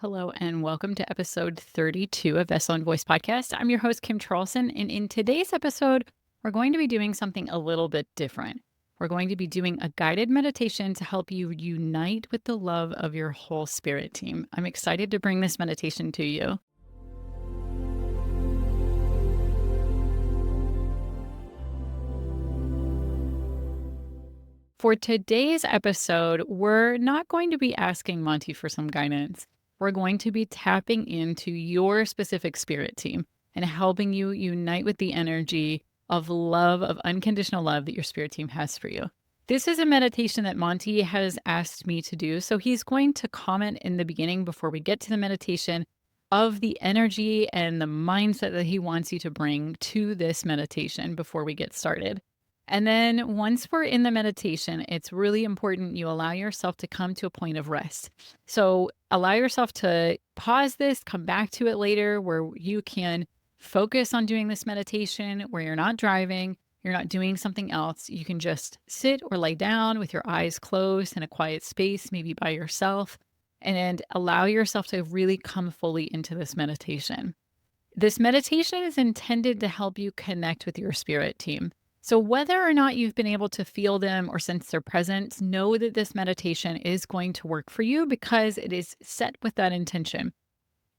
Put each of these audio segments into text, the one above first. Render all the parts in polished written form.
Hello and welcome to episode 32 of Vessel and Voice Podcast. I'm your host, Kim Charlson, and in today's episode, we're going to be doing something a little bit different. We're going to be doing a guided meditation to help you unite with the love of your whole spirit team. I'm excited to bring this meditation to you. For today's episode, we're not going to be asking Monty for some guidance. We're going to be tapping into your specific spirit team and helping you unite with the energy of love, of unconditional love that your spirit team has for you. This is a meditation that Monty has asked me to do. So he's going to comment in the beginning before we get to the meditation of the energy and the mindset that he wants you to bring to this meditation before we get started. And then once we're in the meditation, it's really important you allow yourself to come to a point of rest. So allow yourself to pause this, come back to it later where you can focus on doing this meditation, where you're not driving, you're not doing something else. You can just sit or lay down with your eyes closed in a quiet space, maybe by yourself, and allow yourself to really come fully into this meditation. This meditation is intended to help you connect with your spirit team. So whether or not you've been able to feel them or sense their presence, know that this meditation is going to work for you because it is set with that intention.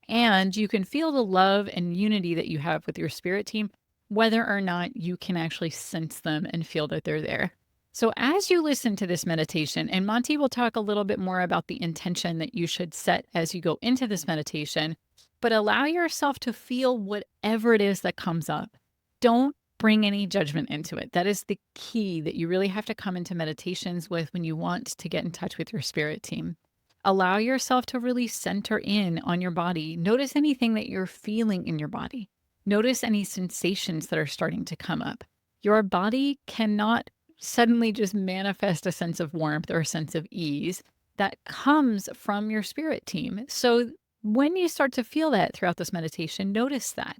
And you can feel the love and unity that you have with your spirit team, whether or not you can actually sense them and feel that they're there. So as you listen to this meditation, and Monty will talk a little bit more about the intention that you should set as you go into this meditation, but allow yourself to feel whatever it is that comes up. Don't bring any judgment into it. That is the key that you really have to come into meditations with when you want to get in touch with your spirit team. Allow yourself to really center in on your body. Notice anything that you're feeling in your body. Notice any sensations that are starting to come up. Your body cannot suddenly just manifest a sense of warmth or a sense of ease that comes from your spirit team. So when you start to feel that throughout this meditation, notice that.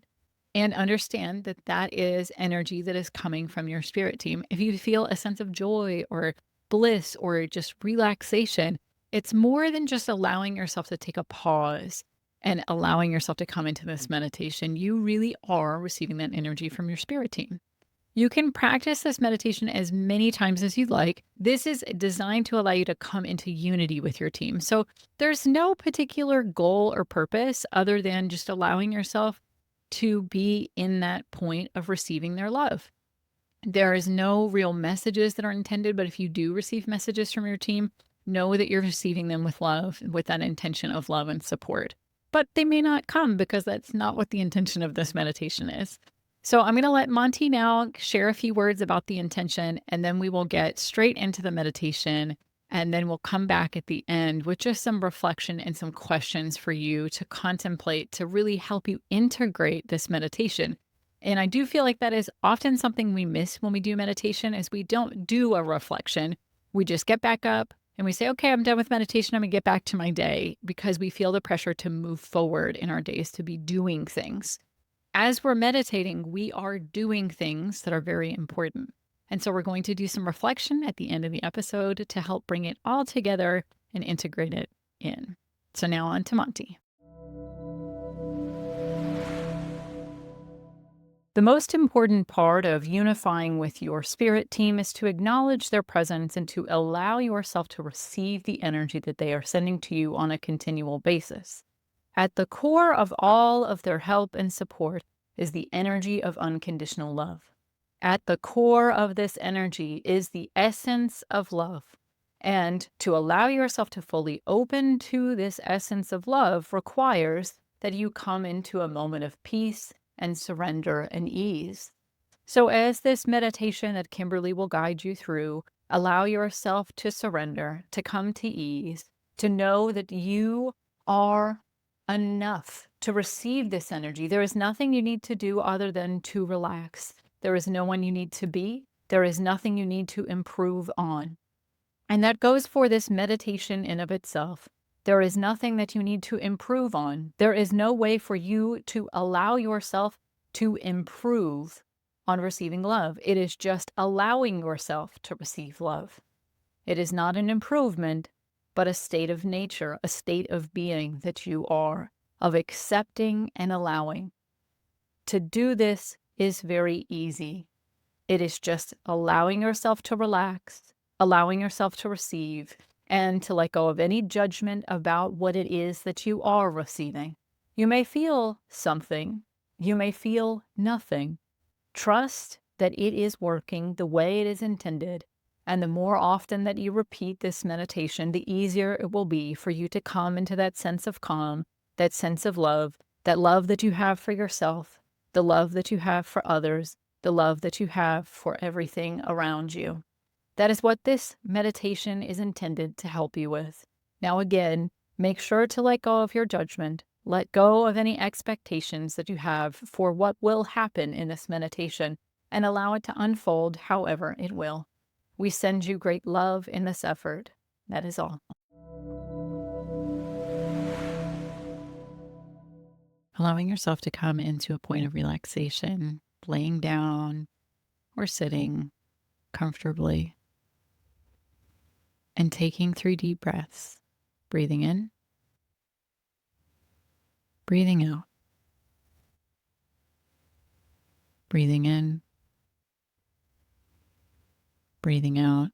And understand that that is energy that is coming from your spirit team. If you feel a sense of joy or bliss or just relaxation, it's more than just allowing yourself to take a pause and allowing yourself to come into this meditation. You really are receiving that energy from your spirit team. You can practice this meditation as many times as you'd like. This is designed to allow you to come into unity with your team. So there's no particular goal or purpose other than just allowing yourself to be in that point of receiving their love. There is no real messages that are intended, but if you do receive messages from your team, know that you're receiving them with love, with that intention of love and support. But they may not come because that's not what the intention of this meditation is. So I'm going to let Monty now share a few words about the intention, and then we will get straight into the meditation. And then we'll come back at the end with just some reflection and some questions for you to contemplate to really help you integrate this meditation. And I do feel like that is often something we miss when we do meditation is we don't do a reflection. We just get back up and we say, okay, I'm done with meditation. I'm gonna get back to my day because we feel the pressure to move forward in our days, to be doing things. As we're meditating, we are doing things that are very important. And so we're going to do some reflection at the end of the episode to help bring it all together and integrate it in. So now on to Monty. The most important part of unifying with your spirit team is to acknowledge their presence and to allow yourself to receive the energy that they are sending to you on a continual basis. At the core of all of their help and support is the energy of unconditional love. At the core of this energy is the essence of love. And to allow yourself to fully open to this essence of love requires that you come into a moment of peace and surrender and ease. So as this meditation that Kimberly will guide you through, allow yourself to surrender, to come to ease, to know that you are enough to receive this energy. There is nothing you need to do other than to relax. There is no one you need to be. There is nothing you need to improve on. And that goes for this meditation in of itself. There is nothing that you need to improve on. There is no way for you to allow yourself to improve on receiving love. It is just allowing yourself to receive love. It is not an improvement, but a state of nature, a state of being that you are, of accepting and allowing. To do this is very easy. It is just allowing yourself to relax, allowing yourself to receive, and to let go of any judgment about what it is that you are receiving. You may feel something, you may feel nothing. Trust that it is working the way it is intended, and the more often that you repeat this meditation, the easier it will be for you to come into that sense of calm, that sense of love, that love that you have for yourself, the love that you have for others, the love that you have for everything around you. That is what this meditation is intended to help you with. Now again, make sure to let go of your judgment. Let go of any expectations that you have for what will happen in this meditation and allow it to unfold however it will. We send you great love in this effort. That is all. Allowing yourself to come into a point of relaxation, laying down or sitting comfortably, and taking 3 deep breaths, breathing in, breathing out, breathing in, breathing out,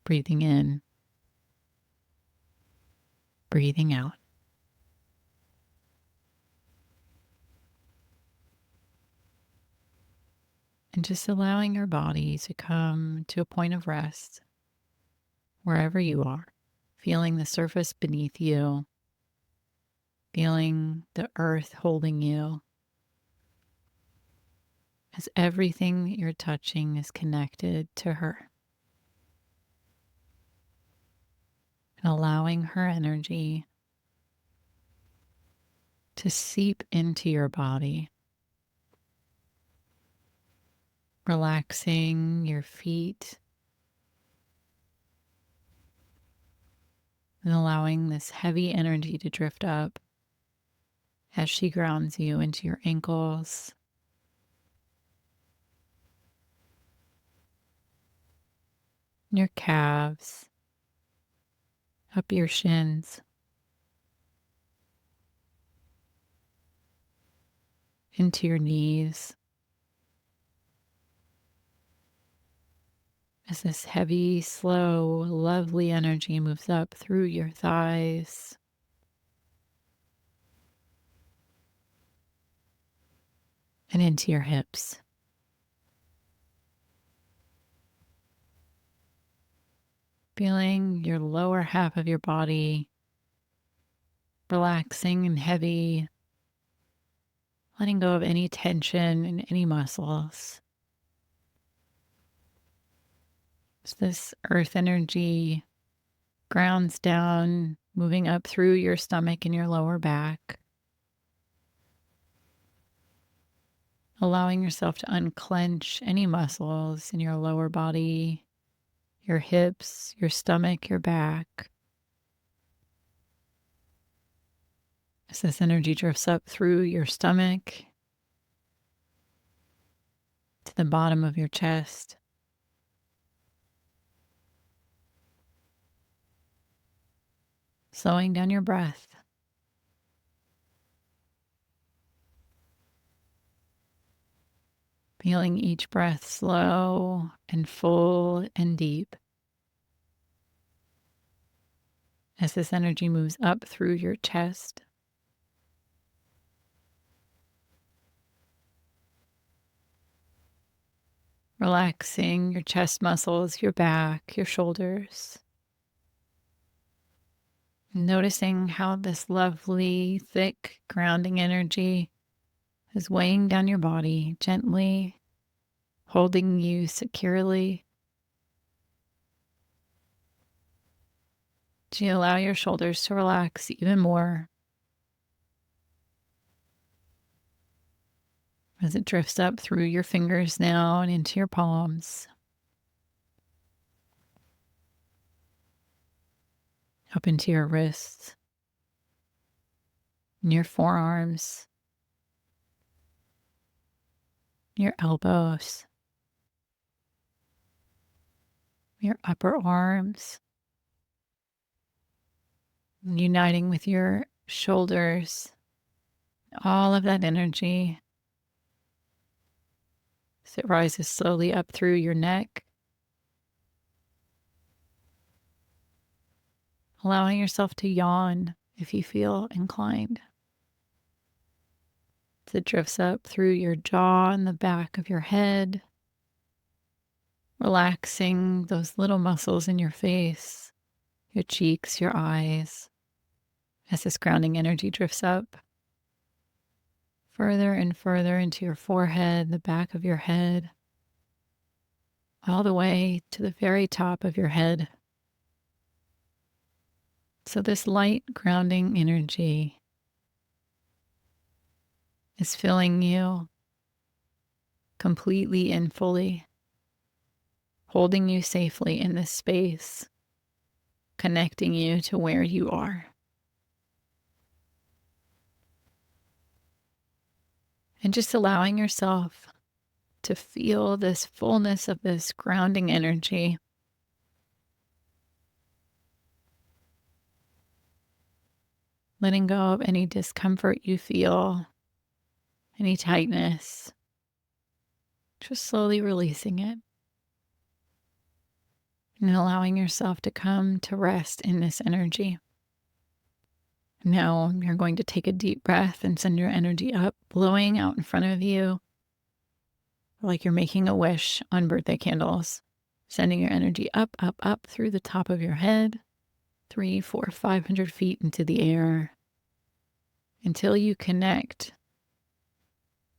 breathing in, breathing out. And just allowing your body to come to a point of rest wherever you are, feeling the surface beneath you, feeling the earth holding you, as everything that you're touching is connected to her. And allowing her energy to seep into your body, relaxing your feet and allowing this heavy energy to drift up as she grounds you into your ankles, your calves, up your shins, into your knees, as this heavy, slow, lovely energy moves up through your thighs, and into your hips. Feeling your lower half of your body relaxing and heavy, letting go of any tension in any muscles. As this earth energy grounds down, moving up through your stomach and your lower back, allowing yourself to unclench any muscles in your lower body, your hips, your stomach, your back. As this energy drifts up through your stomach to the bottom of your chest, slowing down your breath. Feeling each breath slow and full and deep. As this energy moves up through your chest, relaxing your chest muscles, your back, your shoulders. Noticing how this lovely, thick, grounding energy is weighing down your body gently, holding you securely. Do you allow your shoulders to relax even more as it drifts up through your fingers now and into your palms, up into your wrists, and your forearms, your elbows, your upper arms, uniting with your shoulders, all of that energy as it rises slowly up through your neck, allowing yourself to yawn if you feel inclined. As it drifts up through your jaw and the back of your head, relaxing those little muscles in your face, your cheeks, your eyes, as this grounding energy drifts up further and further into your forehead, the back of your head, all the way to the very top of your head. So this light grounding energy is filling you completely and fully, holding you safely in this space, connecting you to where you are. And just allowing yourself to feel this fullness of this grounding energy. Letting go of any discomfort you feel, any tightness, just slowly releasing it. And allowing yourself to come to rest in this energy. Now you're going to take a deep breath and send your energy up, blowing out in front of you like you're making a wish on birthday candles. Sending your energy up, up, up through the top of your head, 300, 400, 500 feet into the air, until you connect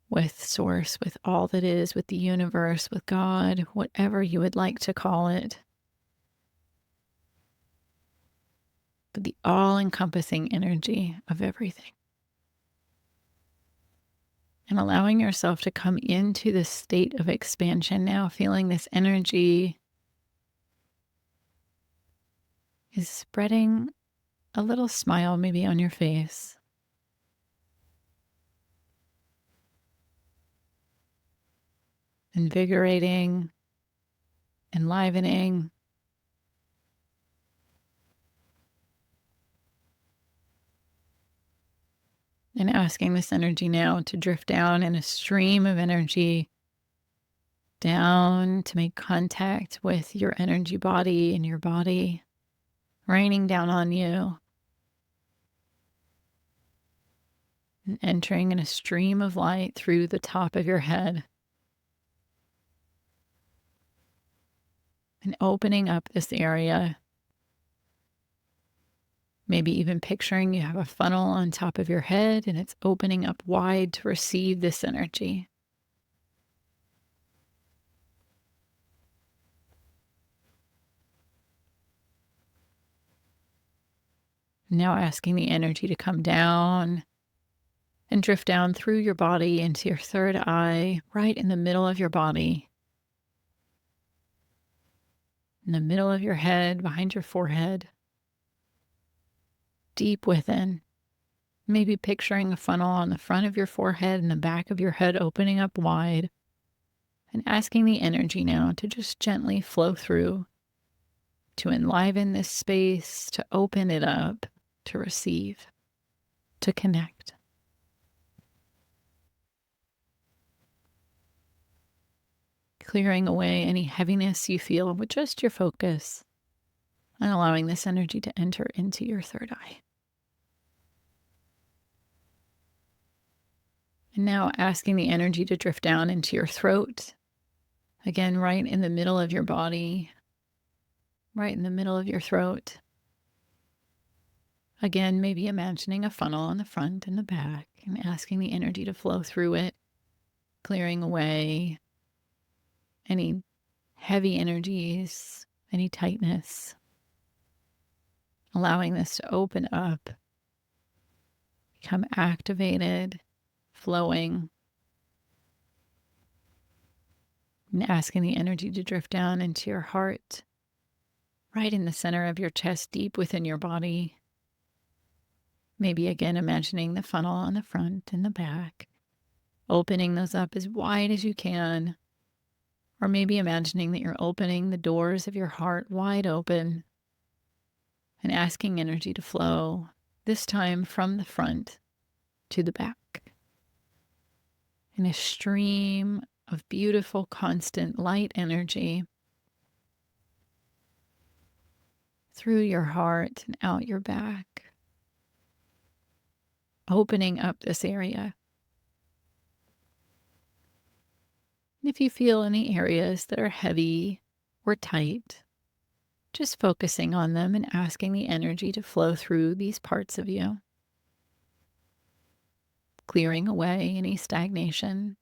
with Source, with all that is, with the universe, with God, whatever you would like to call it. But the all-encompassing energy of everything. And allowing yourself to come into this state of expansion now, feeling this energy is spreading a little smile maybe on your face. Invigorating, enlivening, and asking this energy now to drift down in a stream of energy down to make contact with your energy body and your body, raining down on you and entering in a stream of light through the top of your head and opening up this area. Maybe even picturing you have a funnel on top of your head and it's opening up wide to receive this energy. Now asking the energy to come down and drift down through your body into your third eye, right in the middle of your body, in the middle of your head, behind your forehead. Deep within, maybe picturing a funnel on the front of your forehead and the back of your head opening up wide, and asking the energy now to just gently flow through, to enliven this space, to open it up, to receive, to connect. Clearing away any heaviness you feel with just your focus and allowing this energy to enter into your third eye. And now asking the energy to drift down into your throat. Again, right in the middle of your body, right in the middle of your throat. Again, maybe imagining a funnel on the front and the back and asking the energy to flow through it, clearing away any heavy energies, any tightness. Allowing this to open up, become activated, flowing, and asking the energy to drift down into your heart, right in the center of your chest, deep within your body. Maybe again imagining the funnel on the front and the back, opening those up as wide as you can, Or maybe imagining that you're opening the doors of your heart wide open and asking energy to flow, this time from the front to the back, in a stream of beautiful, constant light energy through your heart and out your back, opening up this area. And if you feel any areas that are heavy or tight, just focusing on them and asking the energy to flow through these parts of you, clearing away any stagnation.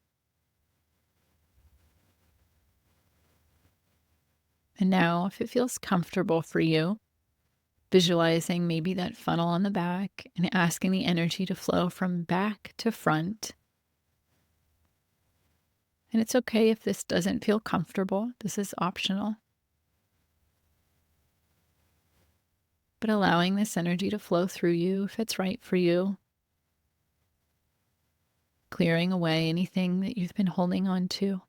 And now, if it feels comfortable for you, visualizing maybe that funnel on the back and asking the energy to flow from back to front. And it's okay if this doesn't feel comfortable. This is optional. But allowing this energy to flow through you if it's right for you. Clearing away anything that you've been holding on to.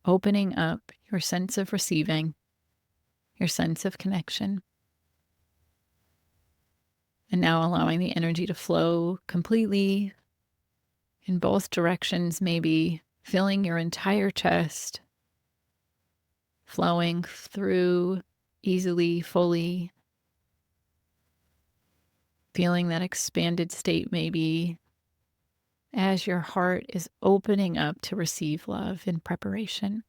Opening up your sense of receiving, your sense of connection. And now allowing the energy to flow completely in both directions, maybe filling your entire chest, flowing through easily, fully, feeling that expanded state maybe as your heart is opening up to receive love in preparation.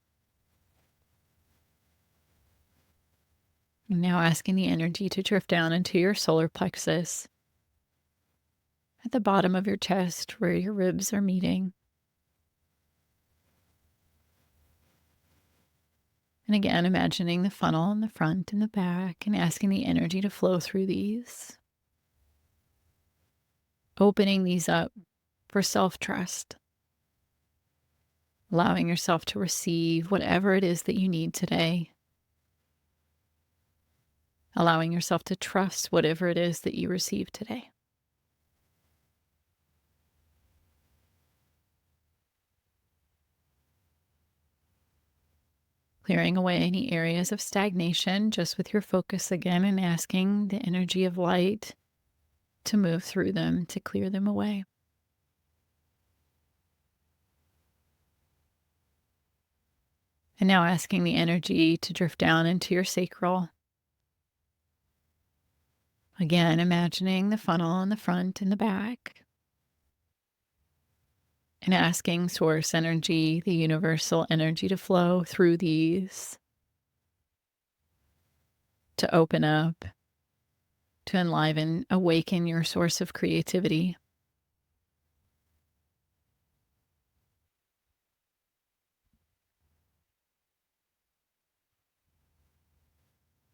And now asking the energy to drift down into your solar plexus at the bottom of your chest where your ribs are meeting. And again, imagining the funnel in the front and the back and asking the energy to flow through these. Opening these up for self-trust. Allowing yourself to receive whatever it is that you need today. Allowing yourself to trust whatever it is that you receive today. Clearing away any areas of stagnation just with your focus again and asking the energy of light to move through them, to clear them away. And now asking the energy to drift down into your sacral. Again, imagining the funnel in the front and the back. And asking source energy, the universal energy to flow through these. To open up, to enliven, awaken your source of creativity.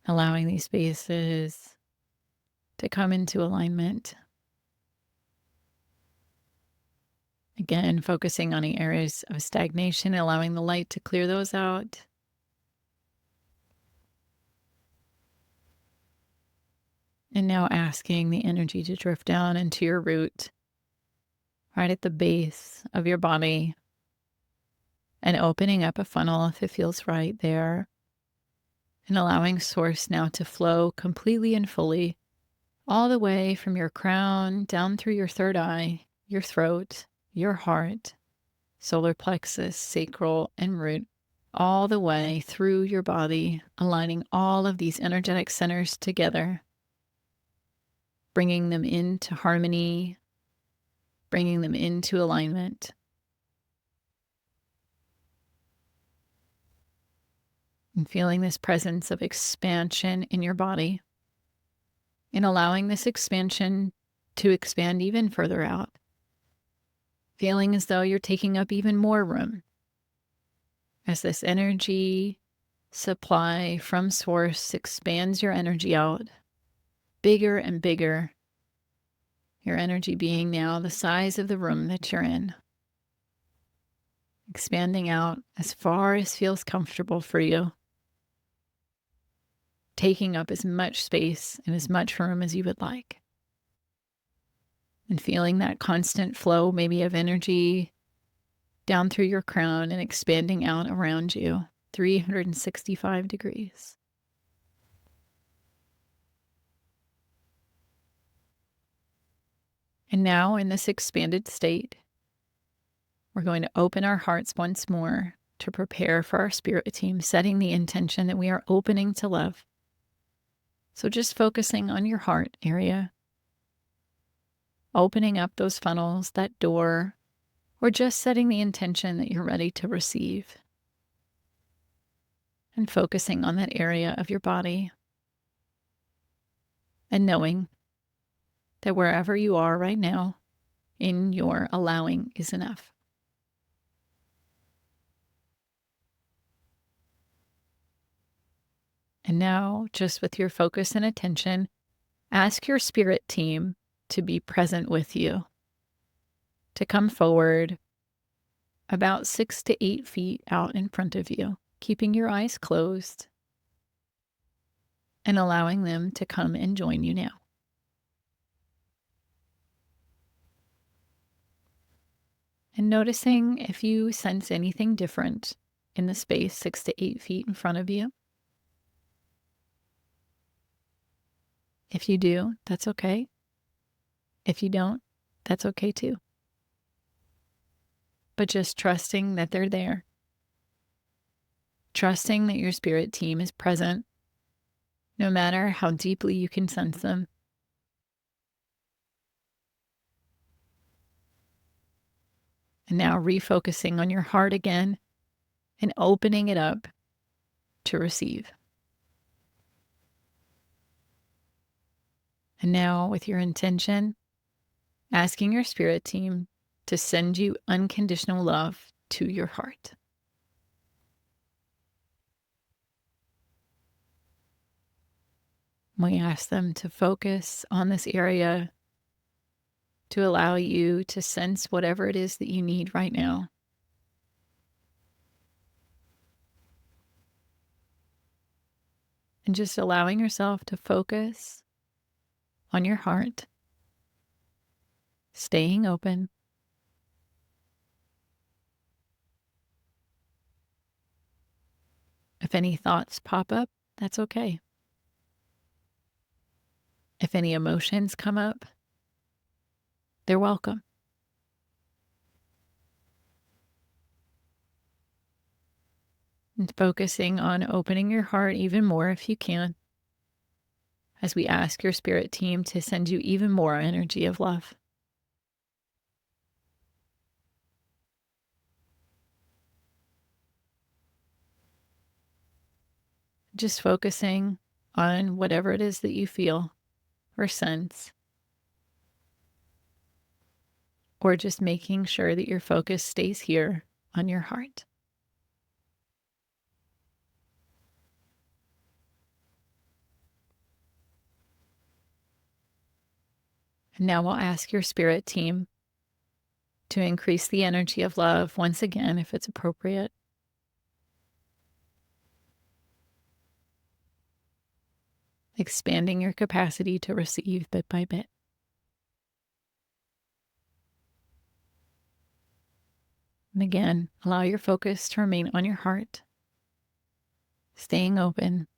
Allowing these spaces to come into alignment. Again, focusing on any areas of stagnation, allowing the light to clear those out. And now asking the energy to drift down into your root, right at the base of your body, and opening up a funnel if it feels right there. And allowing source now to flow completely and fully all the way from your crown down through your third eye, your throat, your heart, solar plexus, sacral, and root, all the way through your body, aligning all of these energetic centers together, bringing them into harmony, bringing them into alignment. And feeling this presence of expansion in your body, and allowing this expansion to expand even further out. Feeling as though you're taking up even more room as this energy supply from source expands your energy out, bigger and bigger. Your energy being now the size of the room that you're in, expanding out as far as feels comfortable for you, taking up as much space and as much room as you would like. And feeling that constant flow, maybe of energy down through your crown and expanding out around you, 365 degrees. And now, in this expanded state, we're going to open our hearts once more to prepare for our spirit team, setting the intention that we are opening to love. So just focusing on your heart area, opening up those funnels, that door, or just setting the intention that you're ready to receive. And focusing on that area of your body and knowing that wherever you are right now, in your allowing is enough. And now, just with your focus and attention, ask your spirit team to be present with you, to come forward about 6 to 8 feet out in front of you, keeping your eyes closed and allowing them to come and join you now. And noticing if you sense anything different in the space 6 to 8 feet in front of you. If you do, that's okay. If you don't, that's okay too. But just trusting that they're there. Trusting that your spirit team is present, no matter how deeply you can sense them. And now refocusing on your heart again and opening it up to receive. And now, with your intention, asking your spirit team to send you unconditional love to your heart. We ask them to focus on this area to allow you to sense whatever it is that you need right now. And just allowing yourself to focus on your heart, staying open. If any thoughts pop up, that's okay. If any emotions come up, they're welcome. And focusing on opening your heart even more if you can, as we ask your spirit team to send you even more energy of love. Just focusing on whatever it is that you feel or sense, or just making sure that your focus stays here on your heart. And now we'll ask your spirit team to increase the energy of love once again, if it's appropriate. Expanding your capacity to receive bit by bit. And again, allow your focus to remain on your heart, staying open,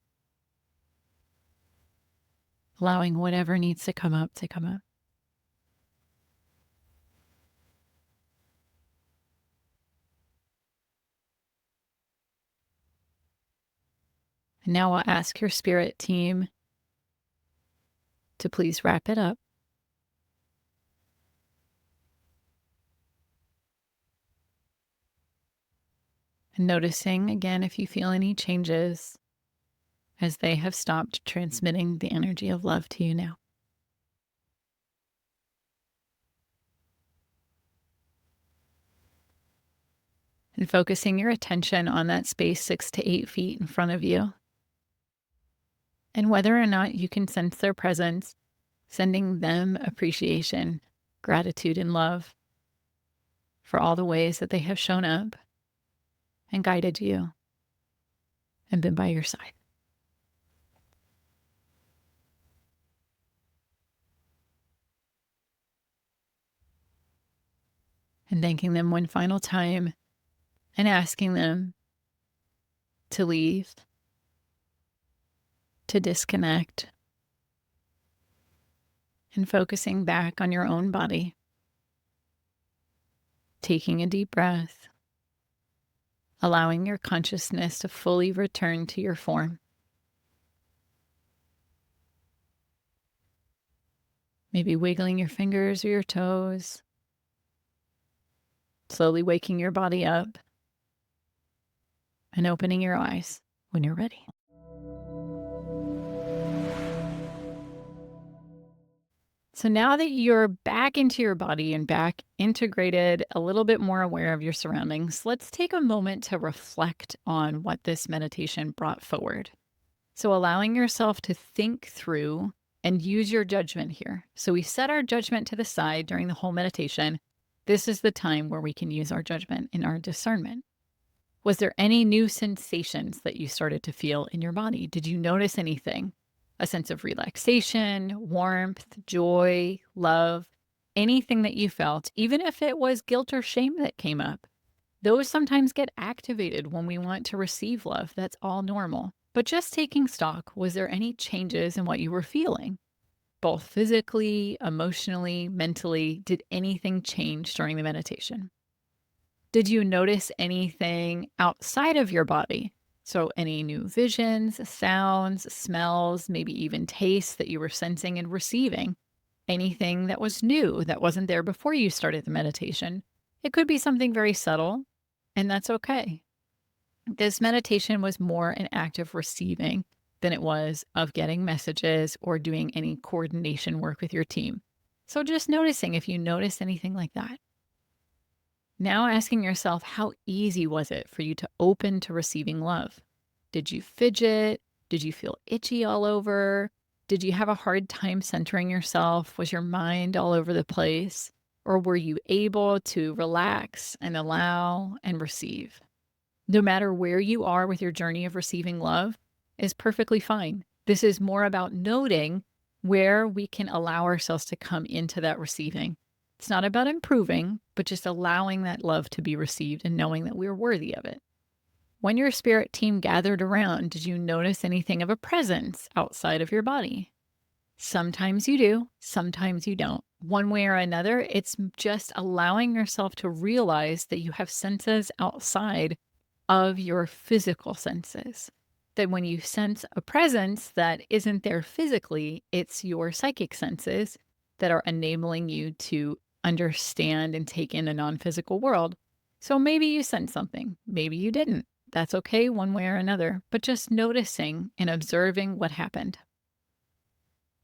allowing whatever needs to come up to come up. And now I'll ask your spirit team to please wrap it up. And noticing again if you feel any changes as they have stopped transmitting the energy of love to you now. And focusing your attention on that space 6 to 8 feet in front of you. And whether or not you can sense their presence, sending them appreciation, gratitude, and love for all the ways that they have shown up and guided you and been by your side. and thanking them one final time and asking them to leave, to disconnect, and focusing back on your own body, taking a deep breath, allowing your consciousness to fully return to your form. Maybe wiggling your fingers or your toes, slowly waking your body up and opening your eyes when you're ready. So now that you're back into your body and back integrated, a little bit more aware of your surroundings, let's take a moment to reflect on what this meditation brought forward. So allowing yourself to think through and use your judgment here. So we set our judgment to the side during the whole meditation. This is the time where we can use our judgment and our discernment. Was there any new sensations that you started to feel in your body? Did you notice anything? A sense of relaxation, warmth, joy, love, anything that you felt, even if it was guilt or shame that came up. Those sometimes get activated when we want to receive love. That's all normal. But just taking stock, was there any changes in what you were feeling? Both physically, emotionally, mentally, did anything change during the meditation? Did you notice anything outside of your body? So any new visions, sounds, smells, maybe even tastes that you were sensing and receiving? Anything that was new that wasn't there before you started the meditation? It could be something very subtle, and that's okay. This meditation was more an act of receiving than it was of getting messages or doing any coordination work with your team. So just noticing if you notice anything like that. Now asking yourself, how easy was it for you to open to receiving love? Did you fidget? Did you feel itchy all over? Did you have a hard time centering yourself? Was your mind all over the place? Or were you able to relax and allow and receive? No matter where you are with your journey of receiving love is perfectly fine. This is more about noting where we can allow ourselves to come into that receiving. It's not about improving, but just allowing that love to be received and knowing that we're worthy of it. When your spirit team gathered around, did you notice anything of a presence outside of your body? Sometimes you do, sometimes you don't. One way or another, it's just allowing yourself to realize that you have senses outside of your physical senses. That when you sense a presence that isn't there physically, it's your psychic senses that are enabling you to understand and take in a non-physical world. So maybe you sensed something, maybe you didn't. That's okay one way or another, but just noticing and observing what happened.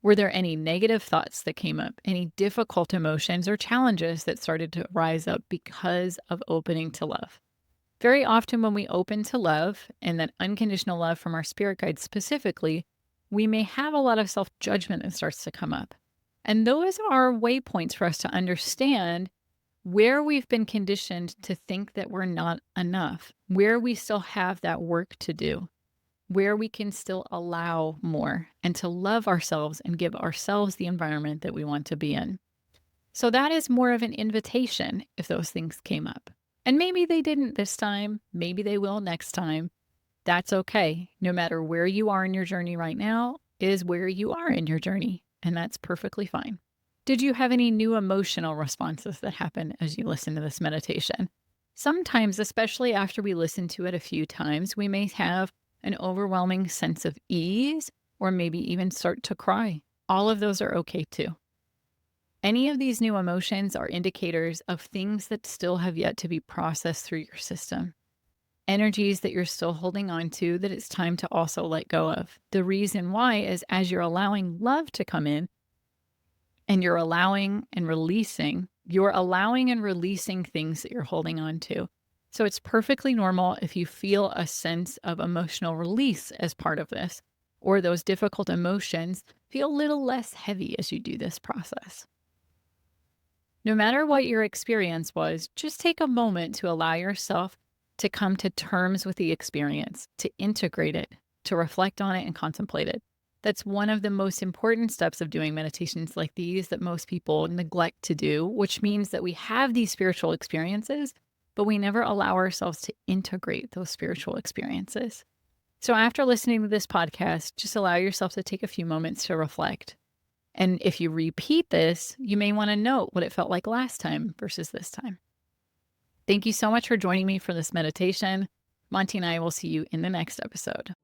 Were there any negative thoughts that came up, any difficult emotions or challenges that started to rise up because of opening to love? Very often when we open to love, and that unconditional love from our spirit guides specifically, we may have a lot of self-judgment that starts to come up. And those are waypoints for us to understand where we've been conditioned to think that we're not enough, where we still have that work to do, where we can still allow more and to love ourselves and give ourselves the environment that we want to be in. So that is more of an invitation if those things came up. And maybe they didn't this time, maybe they will next time. That's okay. No matter where you are in your journey right now is where you are in your journey. And that's perfectly fine. Did you have any new emotional responses that happen as you listen to this meditation? Sometimes, especially after we listen to it a few times, we may have an overwhelming sense of ease or maybe even start to cry. All of those are okay too. Any of these new emotions are indicators of things that still have yet to be processed through your system. Energies that you're still holding on to that it's time to also let go of. The reason why is as you're allowing love to come in and you're allowing and releasing things that you're holding on to. So it's perfectly normal if you feel a sense of emotional release as part of this, or those difficult emotions feel a little less heavy as you do this process. No matter what your experience was, just take a moment to allow yourself to come to terms with the experience, to integrate it, to reflect on it and contemplate it. That's one of the most important steps of doing meditations like these that most people neglect to do, which means that we have these spiritual experiences, but we never allow ourselves to integrate those spiritual experiences. So after listening to this podcast, just allow yourself to take a few moments to reflect. And if you repeat this, you may want to note what it felt like last time versus this time. Thank you so much for joining me for this meditation. Monty and I will see you in the next episode.